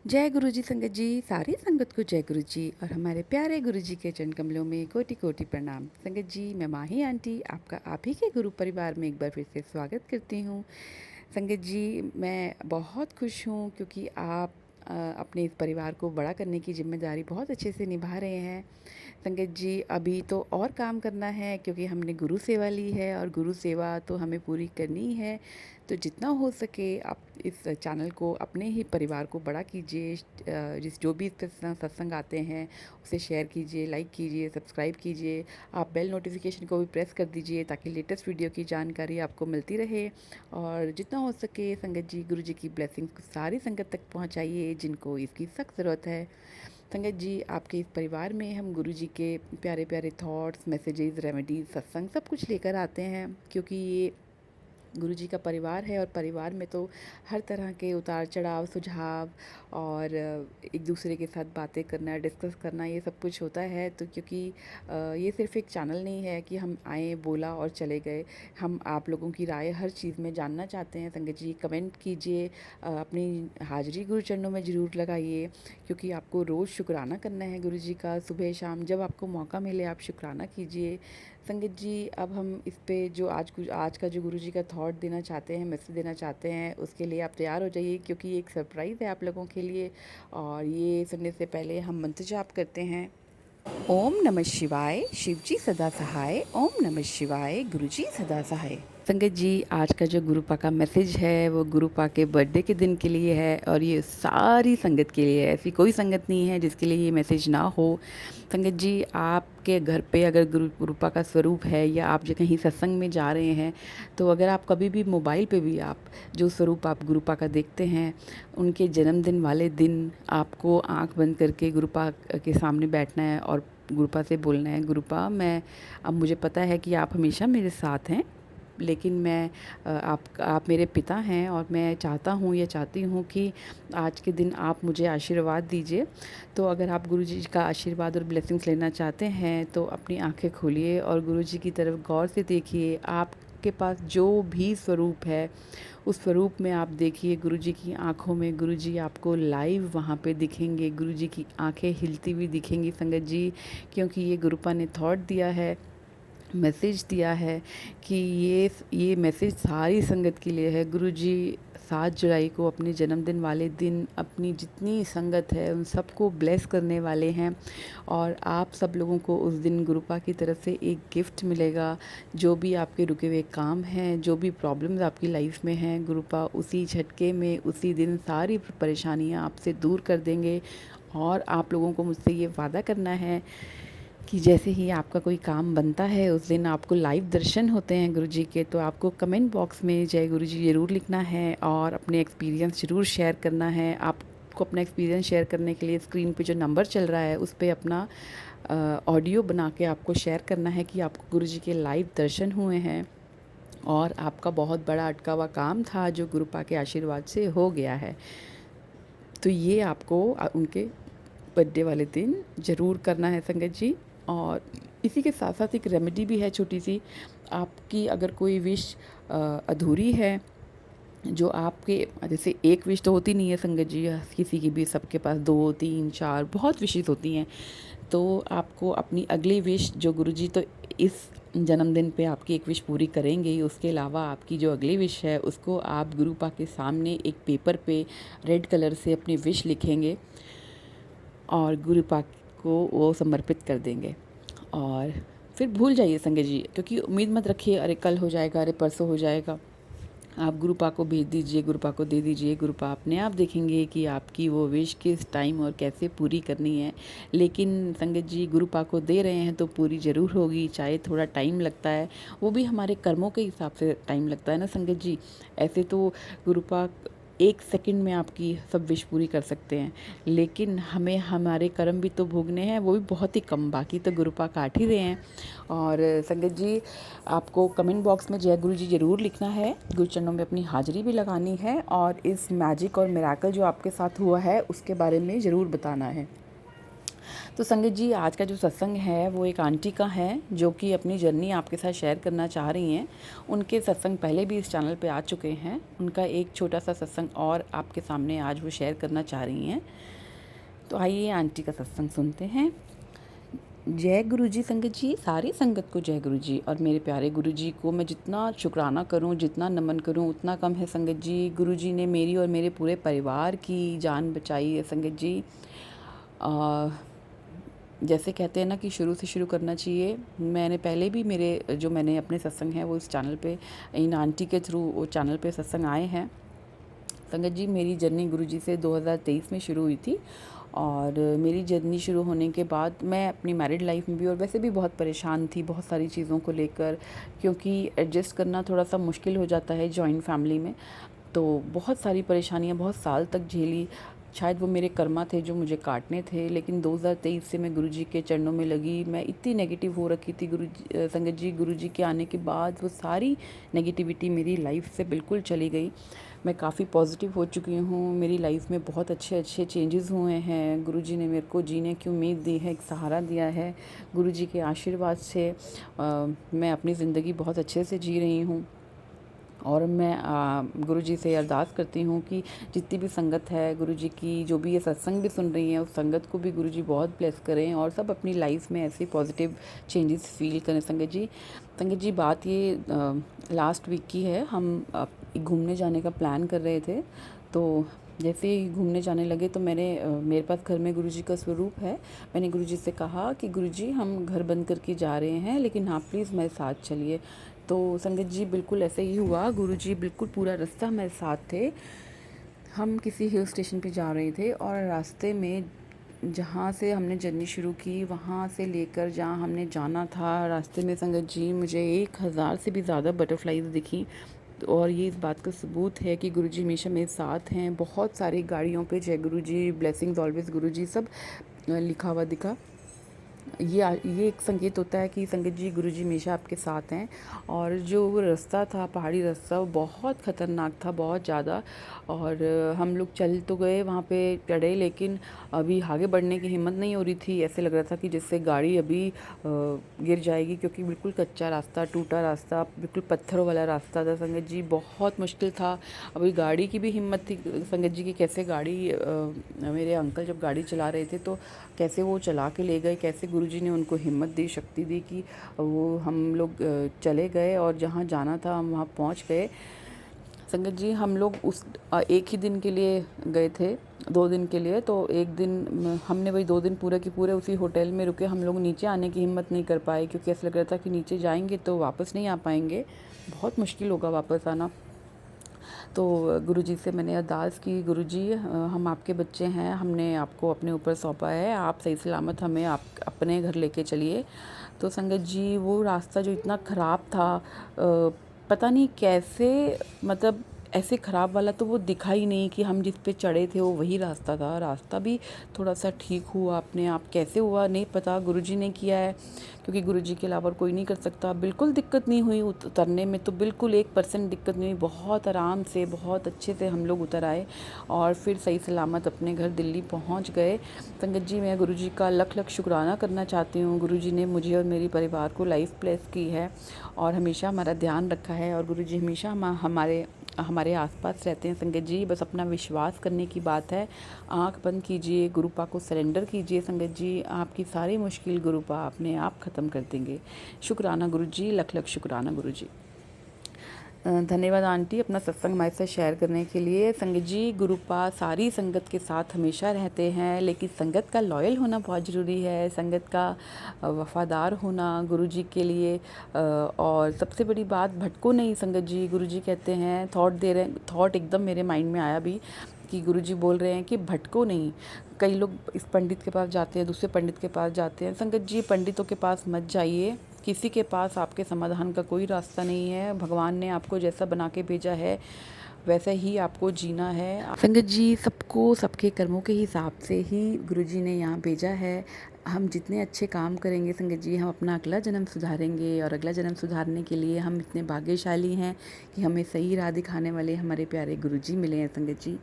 जय गुरु जी संगत जी, सारी संगत को जय गुरु जी और हमारे प्यारे गुरु जी के चरण कमलों में कोटि कोटि प्रणाम। संगत जी, मैं माही आंटी आपका आप ही के गुरु परिवार में एक बार फिर से स्वागत करती हूँ। संगत जी, मैं बहुत खुश हूँ क्योंकि आप अपने इस परिवार को बड़ा करने की ज़िम्मेदारी बहुत अच्छे से निभा रहे हैं। संगत जी, अभी तो और काम करना है क्योंकि हमने गुरु सेवा ली है और गुरु सेवा तो हमें पूरी करनी ही है। तो जितना हो सके आप इस चैनल को, अपने ही परिवार को बड़ा कीजिए। जो भी इस पे सत्संग आते हैं उसे शेयर कीजिए, लाइक कीजिए, सब्सक्राइब कीजिए। आप बेल नोटिफिकेशन को भी प्रेस कर दीजिए ताकि लेटेस्ट वीडियो की जानकारी आपको मिलती रहे। और जितना हो सके संगत जी, गुरु जी की ब्लेसिंग्स सारी संगत तक पहुंचाइए जिनको इसकी सख्त ज़रूरत है। संगत जी, आपके इस परिवार में हम गुरु जी के प्यारे प्यारे थॉट्स, मैसेजेस, रेमेडीज़, सत्संग सब कुछ लेकर आते हैं क्योंकि ये गुरु जी का परिवार है और परिवार में तो हर तरह के उतार चढ़ाव, सुझाव और एक दूसरे के साथ बातें करना, डिस्कस करना, ये सब कुछ होता है। तो क्योंकि ये सिर्फ़ एक चैनल नहीं है कि हम आए, बोला और चले गए। हम आप लोगों की राय हर चीज़ में जानना चाहते हैं। संगत जी, कमेंट कीजिए, अपनी हाज़िरी गुरु चरणों में ज़रूर लगाइए क्योंकि आपको रोज़ शुक्राना करना है गुरु जी का। सुबह शाम जब आपको मौका मिले आप शुक्राना कीजिए। संगत जी, अब हम इस पे जो आज का जो गुरु जी का थॉट देना चाहते हैं, मैसेज देना चाहते हैं, उसके लिए आप तैयार हो जाइए क्योंकि ये एक सरप्राइज़ है आप लोगों के लिए। और ये सुनने से पहले हम मंत्र जाप करते हैं। ओम नमः शिवाय, शिव जी सदा सहाय। ओम नमः शिवाय, गुरु जी सदा सहाय। संगत जी, आज का जो गुरुपा का मैसेज है वो गुरुपा के बर्थडे के दिन के लिए है और ये सारी संगत के लिए है। ऐसी कोई संगत नहीं है जिसके लिए ये मैसेज ना हो। संगत जी, आपके घर पे अगर गुरुपा का स्वरूप है या आप जो कहीं सत्संग में जा रहे हैं, तो अगर आप कभी भी मोबाइल पे भी आप जो स्वरूप आप गुरुपा का देखते हैं, उनके जन्मदिन वाले दिन आपको आँख बंद करके गुरुपा के सामने बैठना है और गुरुपा से बोलना है, गुरुपा मैं, अब मुझे पता है कि आप हमेशा मेरे साथ हैं, लेकिन मैं आप मेरे पिता हैं और मैं चाहता हूँ या चाहती हूँ कि आज के दिन आप मुझे आशीर्वाद दीजिए। तो अगर आप गुरु जी का आशीर्वाद और ब्लेसिंग्स लेना चाहते हैं तो अपनी आंखें खोलिए और गुरु जी की तरफ गौर से देखिए। आपके पास जो भी स्वरूप है उस स्वरूप में आप देखिए। गुरु जी की आँखों में गुरु जी आपको लाइव वहाँ पे दिखेंगे। गुरु जी की आँखें हिलती हुई दिखेंगी संगत जी, क्योंकि ये गुरुपा ने थॉट दिया है, मैसेज दिया है कि ये मैसेज सारी संगत के लिए है। गुरुजी 7 जुलाई को अपने जन्मदिन वाले दिन अपनी जितनी संगत है उन सबको ब्लेस करने वाले हैं और आप सब लोगों को उस दिन गुरुपा की तरफ से एक गिफ्ट मिलेगा। जो भी आपके रुके हुए काम हैं, जो भी प्रॉब्लम्स आपकी लाइफ में हैं, गुरुपा उसी झटके में उसी दिन सारी परेशानियां आपसे दूर कर देंगे। और आप लोगों को मुझसे ये वादा करना है कि जैसे ही आपका कोई काम बनता है उस दिन आपको लाइव दर्शन होते हैं गुरु जी के, तो आपको कमेंट बॉक्स में जय गुरु जी ज़रूर लिखना है और अपने एक्सपीरियंस ज़रूर शेयर करना है। आपको अपना एक्सपीरियंस शेयर करने के लिए स्क्रीन पे जो नंबर चल रहा है उस पे अपना ऑडियो बना के आपको शेयर करना है कि आपको गुरु जी के लाइव दर्शन हुए हैं और आपका बहुत बड़ा अटका हुआ काम था जो गुरुपा के आशीर्वाद से हो गया है। तो ये आपको उनके बर्थडे वाले दिन ज़रूर करना है संगत जी। और इसी के साथ साथ एक रेमेडी भी है छोटी सी। आपकी अगर कोई विश अधूरी है, जो आपके, जैसे एक विश तो होती नहीं है संगत जी, किसी की भी, सबके पास 2 3 4 बहुत विशेज़ होती हैं। तो आपको अपनी अगली विश जो गुरुजी तो इस जन्मदिन पे आपकी एक विश पूरी करेंगे ही, उसके अलावा आपकी जो अगली विश है उसको आप गुरुपा के सामने एक पेपर पे रेड कलर से अपनी विश लिखेंगे और गुरुपा को वो समर्पित कर देंगे। और फिर भूल जाइए संगत जी, क्योंकि उम्मीद मत रखिए अरे कल हो जाएगा, अरे परसों हो जाएगा। आप गुरुपा को भेज दीजिए, गुरुपा को दे दीजिए। गुरुपा अपने आप देखेंगे कि आपकी वो विश किस टाइम और कैसे पूरी करनी है। लेकिन संगत जी, गुरुपा को दे रहे हैं तो पूरी ज़रूर होगी, चाहे थोड़ा टाइम लगता है, वो भी हमारे कर्मों के हिसाब से टाइम लगता है ना संगत जी। ऐसे तो गुरुपा 1 सेकंड में आपकी सब विश पूरी कर सकते हैं, लेकिन हमें हमारे कर्म भी तो भोगने हैं, वो भी बहुत ही कम, बाकी तो गुरुपा काट ही रहे हैं। और संगत जी, आपको कमेंट बॉक्स में जय गुरु जी ज़रूर लिखना है, गुरु चरणों में अपनी हाज़िरी भी लगानी है और इस मैजिक और मिरेकल जो आपके साथ हुआ है उसके बारे में ज़रूर बताना है। तो संगत जी, आज का जो सत्संग है वो एक आंटी का है जो कि अपनी जर्नी आपके साथ शेयर करना चाह रही हैं। उनके सत्संग पहले भी इस चैनल पे आ चुके हैं। उनका एक छोटा सा सत्संग और आपके सामने आज वो शेयर करना चाह रही हैं। तो आइए आंटी का सत्संग सुनते हैं। जय गुरु जी संगत जी, सारी संगत को जय गुरु जी। और मेरे प्यारे गुरु जी को मैं जितना शुक्राना करूं, जितना नमन करूं उतना कम है संगत जी। गुरु जी ने मेरी और मेरे पूरे परिवार की जान बचाई है संगत जी। जैसे कहते हैं ना कि शुरू से शुरू करना चाहिए। मैंने पहले भी मैंने अपने सत्संग हैं वो इस चैनल पे, इन आंटी के थ्रू वो चैनल पे सत्संग आए हैं। संगत जी, मेरी जर्नी गुरुजी से 2023 में शुरू हुई थी। और मेरी जर्नी शुरू होने के बाद मैं अपनी मैरिड लाइफ में भी और वैसे भी बहुत परेशान थी बहुत सारी चीज़ों को लेकर, क्योंकि एडजस्ट करना थोड़ा सा मुश्किल हो जाता है जॉइंट फैमिली में। तो बहुत सारी परेशानियाँ बहुत साल तक झेली। शायद वो मेरे कर्मा थे जो मुझे काटने थे, लेकिन 2023 से मैं गुरुजी के चरणों में लगी। मैं इतनी नेगेटिव हो रखी थी संगत जी, गुरुजी के आने के बाद वो सारी नेगेटिविटी मेरी लाइफ से बिल्कुल चली गई। मैं काफ़ी पॉजिटिव हो चुकी हूँ। मेरी लाइफ में बहुत अच्छे अच्छे चेंजेस हुए हैं। गुरुजी ने मेरे को जीने की उम्मीद दी है, एक सहारा दिया है। गुरुजी के आशीर्वाद से मैं अपनी ज़िंदगी बहुत अच्छे से जी रही हूँ। और मैं गुरुजी से अरदास करती हूँ कि जितनी भी संगत है गुरुजी की, जो भी ये सत्संग भी सुन रही हैं, उस संगत को भी गुरुजी बहुत ब्लेस करें और सब अपनी लाइफ में ऐसे पॉजिटिव चेंजेस फील करें संगत जी। संगत जी, बात ये लास्ट वीक की है। हम घूमने जाने का प्लान कर रहे थे। तो जैसे ही घूमने जाने लगे तो मेरे पास घर में गुरुजी का स्वरूप है। मैंने गुरुजी से कहा कि गुरुजी, हम घर बंद करके जा रहे हैं, लेकिन आप प्लीज़ मेरे साथ चलिए। तो संगत जी, बिल्कुल ऐसे ही हुआ। गुरुजी बिल्कुल पूरा रास्ता मेरे साथ थे। हम किसी हिल स्टेशन पे जा रहे थे और रास्ते में जहाँ से हमने जर्नी शुरू की वहाँ से लेकर जहाँ हमने जाना था, रास्ते में संगत जी मुझे 1000 से भी ज़्यादा बटरफ्लाइज दिखी। और ये इस बात का सबूत है कि गुरुजी हमेशा मेरे साथ हैं। बहुत सारी गाड़ियों पे जय गुरुजी, ब्लेसिंग्स ऑलवेज गुरुजी, सब लिखा हुआ दिखा। ये एक संकेत होता है कि संगत जी, गुरुजी हमेशा आपके साथ हैं। और जो वो रास्ता था, पहाड़ी रास्ता, वो बहुत ख़तरनाक था, बहुत ज़्यादा। और हम लोग चल तो गए, वहाँ पे चढ़े, लेकिन अभी आगे बढ़ने की हिम्मत नहीं हो रही थी। ऐसे लग रहा था कि जिससे गाड़ी अभी गिर जाएगी, क्योंकि बिल्कुल कच्चा रास्ता, टूटा रास्ता, बिल्कुल पत्थरों वाला रास्ता था संगत जी। बहुत मुश्किल था। अभी गाड़ी की भी हिम्मत थी संगत जी की कैसे मेरे अंकल जब गाड़ी चला रहे थे तो कैसे वो चला के ले गए, कैसे गुरुजी ने उनको हिम्मत दी, शक्ति दी कि वो हम लोग चले गए और जहाँ जाना था हम वहाँ पहुँच गए। संगत जी, हम लोग एक ही दिन के लिए गए थे, 2 दिन के लिए। तो एक दिन हमने वही 2 दिन पूरे के पूरे उसी होटल में रुके। हम लोग नीचे आने की हिम्मत नहीं कर पाए, क्योंकि ऐसा लग रहा था कि नीचे जाएंगे तो वापस नहीं आ पाएंगे, बहुत मुश्किल होगा वापस आना। तो गुरुजी से मैंने अरदास की, गुरुजी हम आपके बच्चे हैं, हमने आपको अपने ऊपर सौंपा है, आप सही सलामत हमें आप अपने घर लेके चलिए। तो संगत जी, वो रास्ता जो इतना ख़राब था, पता नहीं कैसे, मतलब ऐसे ख़राब वाला तो वो दिखा ही नहीं कि हम जिस पे चढ़े थे वो वही रास्ता था। रास्ता भी थोड़ा सा ठीक हुआ अपने आप, कैसे हुआ नहीं पता, गुरुजी ने किया है, क्योंकि गुरुजी के अलावा कोई नहीं कर सकता। बिल्कुल दिक्कत नहीं हुई उतरने में, तो बिल्कुल 1% दिक्कत नहीं हुई। बहुत आराम से, बहुत अच्छे से हम लोग उतर आए और फिर सही सलामत अपने घर दिल्ली पहुंच गए। संगत जी, मैं गुरुजी का लख लख शुक्राना करना चाहती हूँ। गुरुजी ने मुझे और मेरे परिवार को लाइफ ब्लेस की है और हमेशा हमारा ध्यान रखा है। और गुरुजी हमेशा हमारे आसपास रहते हैं संगत जी। बस अपना विश्वास करने की बात है। आंख बंद कीजिए, गुरुपा को सरेंडर कीजिए संगत जी। आपकी सारी मुश्किल गुरुपा अपने आप ख़त्म कर देंगे। शुक्राना गुरुजी, लख लख शुक्राना गुरुजी। धन्यवाद आंटी, अपना सत्संग हमारे साथ शेयर करने के लिए। संगत जी, गुरुपा सारी संगत के साथ हमेशा रहते हैं, लेकिन संगत का लॉयल होना बहुत ज़रूरी है, संगत का वफ़ादार होना गुरुजी के लिए। और सबसे बड़ी बात, भटको नहीं संगत जी। गुरुजी कहते हैं, थॉट एकदम मेरे माइंड में आया भी कि गुरुजी बोल रहे हैं कि भटको नहीं। कई लोग इस पंडित के पास जाते हैं, दूसरे पंडित के पास जाते हैं। संगत जी, पंडितों के पास मत जाइए, किसी के पास आपके समाधान का कोई रास्ता नहीं है। भगवान ने आपको जैसा बना के भेजा है वैसे ही आपको जीना है। संगत जी, सबको सबके कर्मों के हिसाब से ही गुरुजी ने यहाँ भेजा है। हम जितने अच्छे काम करेंगे संगत जी, हम अपना अगला जन्म सुधारेंगे और अगला जन्म सुधारने के लिए हम इतने भाग्यशाली हैं कि हमें सही राह दिखाने वाले हमारे प्यारे गुरुजी मिले हैं संगत जी।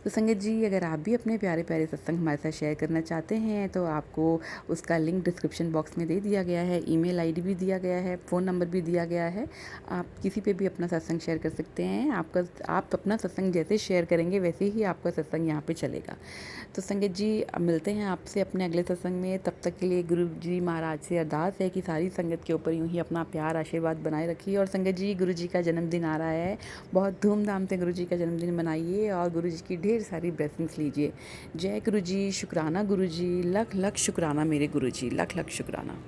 तो संगत जी, अगर आप भी अपने प्यारे प्यारे सत्संग हमारे साथ शेयर करना चाहते हैं तो आपको उसका लिंक डिस्क्रिप्शन बॉक्स में दे दिया गया है, ईमेल आईडी भी दिया गया है, फ़ोन नंबर भी दिया गया है। आप किसी पे भी अपना सत्संग शेयर कर सकते हैं। आप अपना सत्संग जैसे शेयर करेंगे वैसे ही आपका सत्संग यहाँ पे चलेगा। तो संगत जी, अब मिलते हैं आपसे अपने अगले सत्संग में। तब तक के लिए गुरु जी महाराज से अरदास है कि सारी संगत के ऊपर यूँ ही अपना प्यार आशीर्वाद बनाए रखिए। और संगत जी, गुरु जी का जन्मदिन आ रहा है, बहुत धूमधाम से गुरु जी का जन्मदिन मनाइए और गुरु जी की ढेर सारी ब्लेसिंग्स लीजिए। जय गुरु जी, शुक्राना गुरु जी, लख लख शुक्राना मेरे गुरु जी, लख लख शुक्राना।